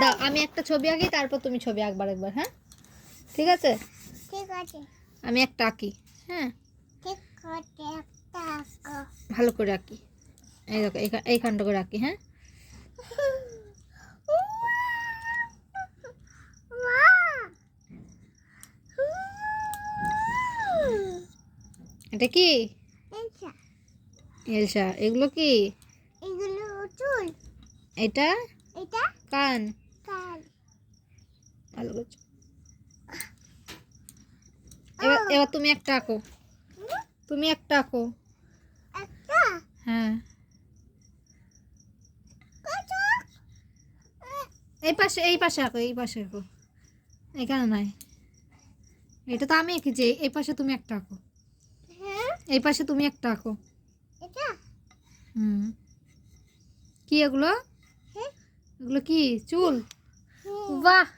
দাও আমি একটা ছবি আঁকি, তারপর তুমি ছবি আঁকবার একবার। হ্যাঁ ঠিক আছে, ঠিক আছে। আমি একটা আঁকি। হ্যাঁ ঠিক আছে, একটা আঁকো। ভালো করে আঁকি। এই দেখো এইখানটা করে আঁকি। হ্যাঁ এটা কি? এলসা। এগুলো কি? এগুলো চুল। এটা এটা কান। কান। ভালো করছো। এবার এবার তুমি একটা আঁকো, তুমি একটা আঁকো। একটা হ্যাঁ কত? এই পাশে আঁকো, এই পাশে আঁকো, এখানে নাই। এটা তো আমি এঁকেছি, এই পাশে তুমি একটা আঁকো। হ্যাঁ এই পাশে তুমি একটা আঁকো। এটা হুম কি এগুলো? হ্যাঁ এগুলো কি চুল? হ্যাঁ। বাহ,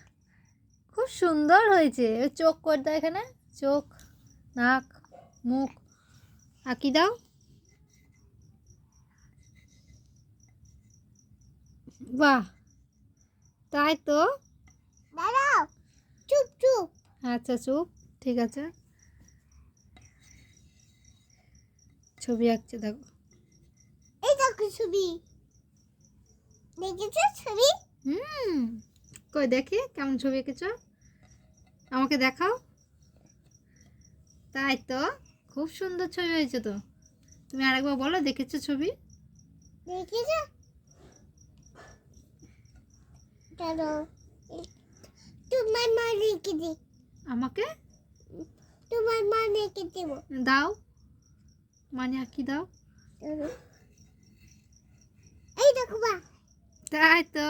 খুব সুন্দর হয়েছে। চোখ করে দাও এখানে, চোখ, নাক, মুখ আঁকি দাও। বাহ, তাই তো। দাঁড়াও, চুপ চুপ। আচ্ছা চুপ, ঠিক আছে। ছবি আঁকছে দেখো। এই দেখো ছবি, দেখেছো ছবি? হুম কই দেখি কেমন ছবি এঁকেছো, আমাকে দেখাও। তাই তো, খুব সুন্দর ছবি হয়েছে তো। তুমি আরেকবার বলো দেখেছো ছবি। দেখেছো? চলো, তোমার মা রেখে দি, আমাকে তোমার মা রেখে দেব। দাও, মানে আঁকি দাও। চলো, এই দেখো মা। তাই তো।